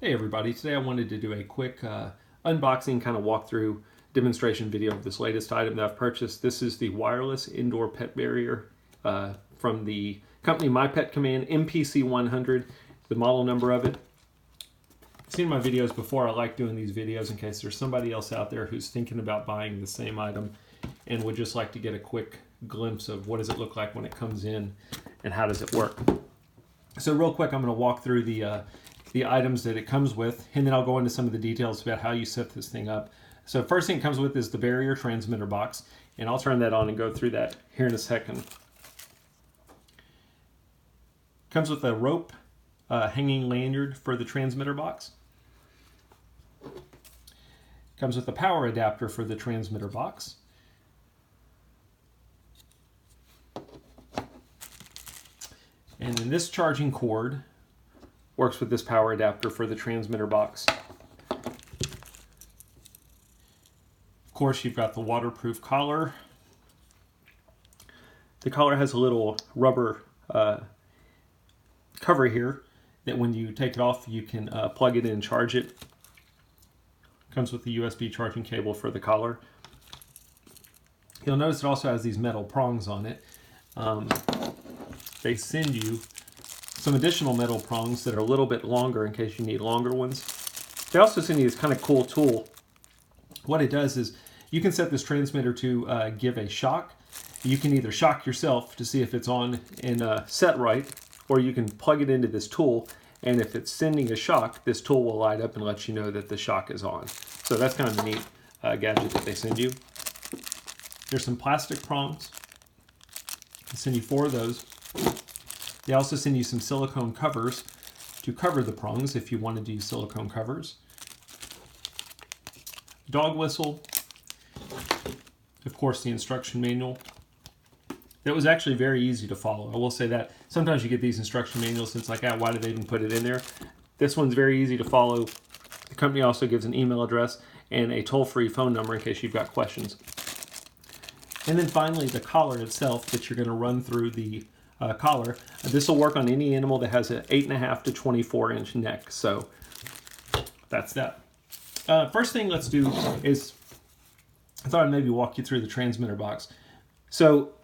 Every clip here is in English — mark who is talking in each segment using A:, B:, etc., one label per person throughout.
A: Hey everybody, today I wanted to do a quick unboxing kind of walkthrough demonstration video of this latest item that I've purchased. This is the wireless indoor pet barrier from the company My Pet Command MPC 100, the model number of it. I've seen my videos before. I like doing these videos in case there's somebody else out there who's thinking about buying the same item and would just like to get a quick glimpse of what does it look like when it comes in and how does it work. So real quick, I'm going to walk through the items that it comes with, and then I'll go into some of the details about how you set this thing up. So first thing it comes with is the barrier transmitter box, and I'll turn that on and go through that here in a second. Comes with a rope hanging lanyard for the transmitter box. Comes with a power adapter for the transmitter box. And then this charging cord works with this power adapter for the transmitter box. Of course, you've got the waterproof collar. The collar has a little rubber cover here that when you take it off, you can plug it in and charge it. Comes with the USB charging cable for the collar. You'll notice it also has these metal prongs on it. They send you some additional metal prongs that are a little bit longer in case you need longer ones. They also send you this kind of cool tool. What it does is you can set this transmitter to give a shock. You can either shock yourself to see if it's on and set right, or you can plug it into this tool, and if it's sending a shock, this tool will light up and let you know that the shock is on. So that's kind of a neat gadget that they send you. There's some plastic prongs. They send you 4 of those. They also send you some silicone covers to cover the prongs if you wanted to use silicone covers. Dog whistle. Of course, the instruction manual. That was actually very easy to follow. I will say that. Sometimes you get these instruction manuals and it's like, why did they even put it in there? This one's very easy to follow. The company also gives an email address and a toll-free phone number in case you've got questions. And then finally, the collar itself that you're going to run through the collar. This will work on any animal that has an 8.5 to 24-inch neck. So that's that. First thing let's do is, I thought I'd maybe walk you through the transmitter box. So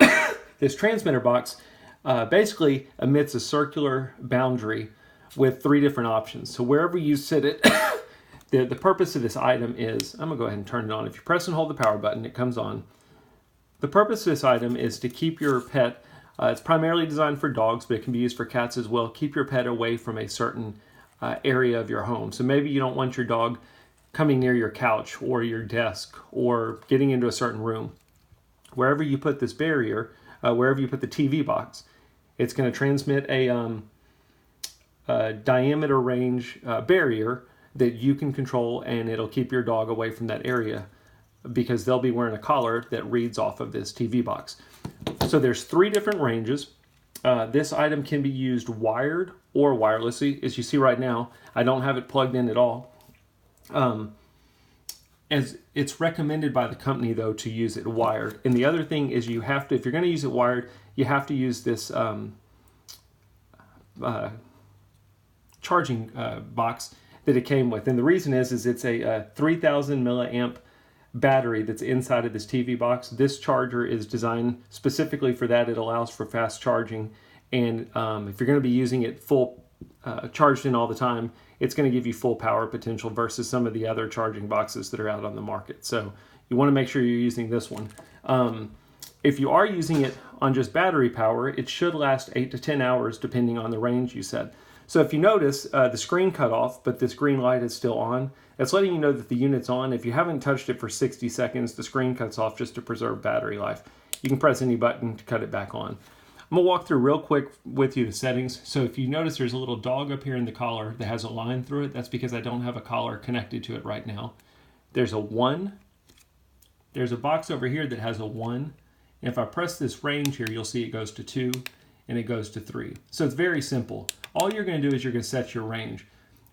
A: this transmitter box basically emits a circular boundary with 3 different options. So wherever you sit it, the purpose of this item is, I'm going to go ahead and turn it on. If you press and hold the power button, it comes on. The purpose of this item is to keep your pet, it's primarily designed for dogs, but it can be used for cats as well. Keep your pet away from a certain area of your home. So maybe you don't want your dog coming near your couch or your desk or getting into a certain room. Wherever you put this barrier, wherever you put the TV box, it's going to transmit a diameter range barrier that you can control, and it'll keep your dog away from that area because they'll be wearing a collar that reads off of this TV box. So there's 3 different ranges. This item can be used wired or wirelessly. As you see right now, I don't have it plugged in at all. As it's recommended by the company though to use it wired. And the other thing is you have to, if you're going to use it wired, you have to use this charging box that it came with. And the reason is it's a 3,000 milliamp battery that's inside of this TV box. This charger is designed specifically for that. It allows for fast charging, and if you're going to be using it full charged in all the time, it's going to give you full power potential versus some of the other charging boxes that are out on the market. So you want to make sure you're using this one. If you are using it on just battery power, it should last 8 to 10 hours depending on the range you set. So if you notice, the screen cut off, but this green light is still on. It's letting you know that the unit's on. If you haven't touched it for 60 seconds, the screen cuts off just to preserve battery life. You can press any button to cut it back on. I'm going to walk through real quick with you the settings. So if you notice there's a little dog up here in the collar that has a line through it, that's because I don't have a collar connected to it right now. There's a 1. There's a box over here that has a 1. And if I press this range here, you'll see it goes to 2 and it goes to 3. So it's very simple. All you're going to do is you're going to set your range.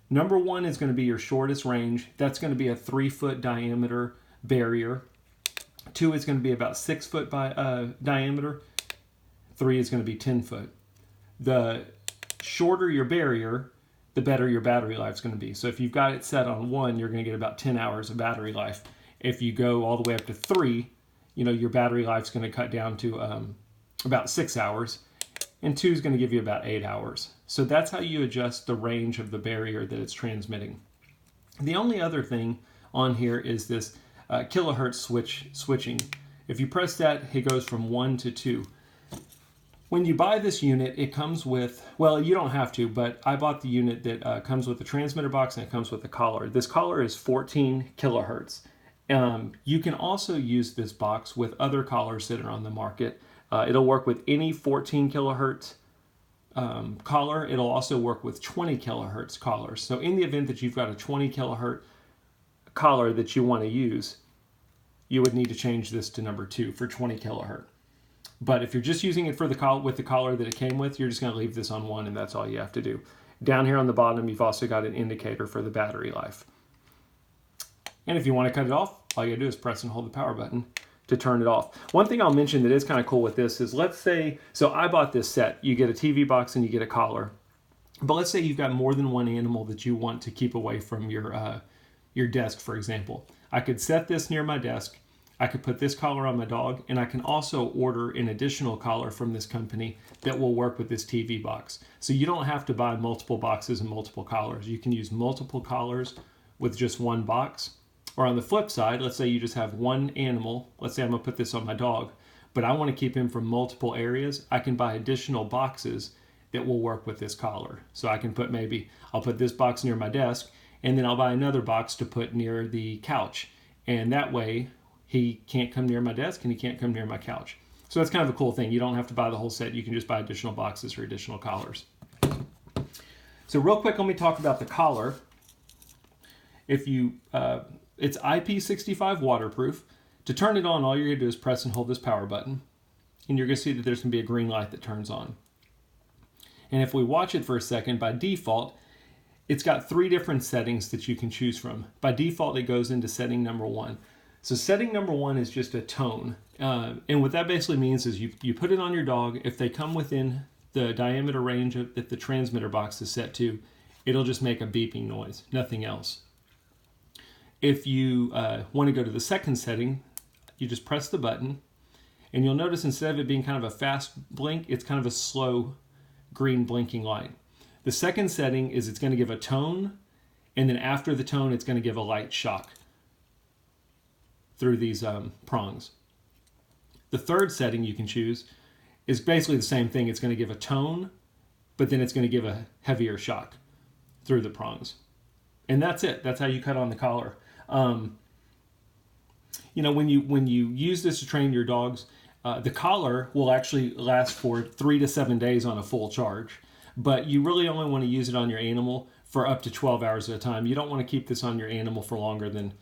A: Number 1 is going to be your shortest range. That's going to be a 3-foot diameter barrier. 2 is going to be about 6-foot diameter. 3 is going to be 10 foot. The shorter your barrier, the better your battery life is going to be. So if you've got it set on 1, you're going to get about 10 hours of battery life. If you go all the way up to 3, your battery life is going to cut down to about 6 hours, and 2 is going to give you about 8 hours. So that's how you adjust the range of the barrier that it's transmitting. The only other thing on here is this kilohertz switching. If you press that, it goes from 1 to 2. When you buy this unit, it comes with, well, you don't have to, but I bought the unit that comes with the transmitter box and it comes with the collar. This collar is 14 kilohertz. You can also use this box with other collars that are on the market. It'll work with any 14 kilohertz collar. It'll also work with 20 kilohertz collars. So in the event that you've got a 20 kilohertz collar that you want to use, you would need to change this to number 2 for 20 kilohertz. But if you're just using it for with the collar that it came with, you're just going to leave this on 1, and that's all you have to do. Down here on the bottom, you've also got an indicator for the battery life. And if you want to cut it off, all you got to do is press and hold the power button to turn it off. One thing I'll mention that is kind of cool with this is, let's say, so I bought this set. You get a TV box and you get a collar. But let's say you've got more than one animal that you want to keep away from your desk, for example. I could set this near my desk. I could put this collar on my dog, and I can also order an additional collar from this company that will work with this TV box. So you don't have to buy multiple boxes and multiple collars. You can use multiple collars with just one box. Or on the flip side, let's say you just have one animal. Let's say I'm going to put this on my dog, but I want to keep him from multiple areas. I can buy additional boxes that will work with this collar. So I can put I'll put this box near my desk, and then I'll buy another box to put near the couch. And that way, he can't come near my desk and he can't come near my couch. So that's kind of a cool thing. You don't have to buy the whole set. You can just buy additional boxes or additional collars. So real quick, let me talk about the collar. If you, it's IP65 waterproof. To turn it on, all you're going to do is press and hold this power button. And you're going to see that there's going to be a green light that turns on. And if we watch it for a second, by default, it's got 3 different settings that you can choose from. By default, it goes into setting number 1. So setting number 1 is just a tone. And what that basically means is you put it on your dog. If they come within the diameter range that the transmitter box is set to, it'll just make a beeping noise, nothing else. If you want to go to the second setting, you just press the button, and you'll notice instead of it being kind of a fast blink, it's kind of a slow green blinking light. The second setting is it's going to give a tone, and then after the tone, it's going to give a light shock through these prongs. The third setting you can choose is basically the same thing. It's going to give a tone, but then it's going to give a heavier shock through the prongs. And that's it. That's how you cut on the collar. When you use this to train your dogs, the collar will actually last for 3 to 7 days on a full charge. But you really only want to use it on your animal for up to 12 hours at a time. You don't want to keep this on your animal for longer than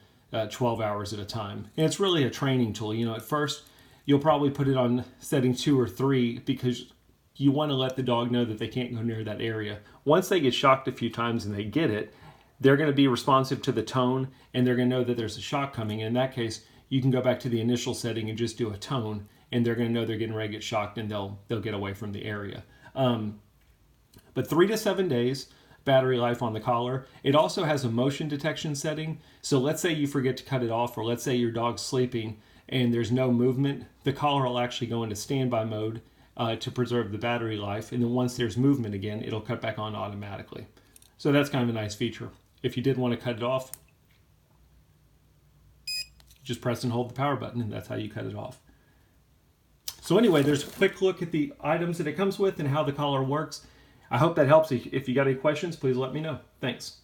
A: 12 hours at a time. And it's really a training tool. At first, you'll probably put it on setting 2 or 3 because you want to let the dog know that they can't go near that area. Once they get shocked a few times and they get it, they're going to be responsive to the tone, and they're going to know that there's a shock coming. And in that case, you can go back to the initial setting and just do a tone, and they're going to know they're getting ready to get shocked, and they'll get away from the area. But 3 to 7 days battery life on the collar. It also has a motion detection setting. So let's say you forget to cut it off, or let's say your dog's sleeping and there's no movement. The collar will actually go into standby mode to preserve the battery life. And then once there's movement again, it'll cut back on automatically. So that's kind of a nice feature. If you did want to cut it off, just press and hold the power button, and that's how you cut it off. So anyway, there's a quick look at the items that it comes with and how the collar works. I hope that helps. If you got any questions, please let me know. Thanks.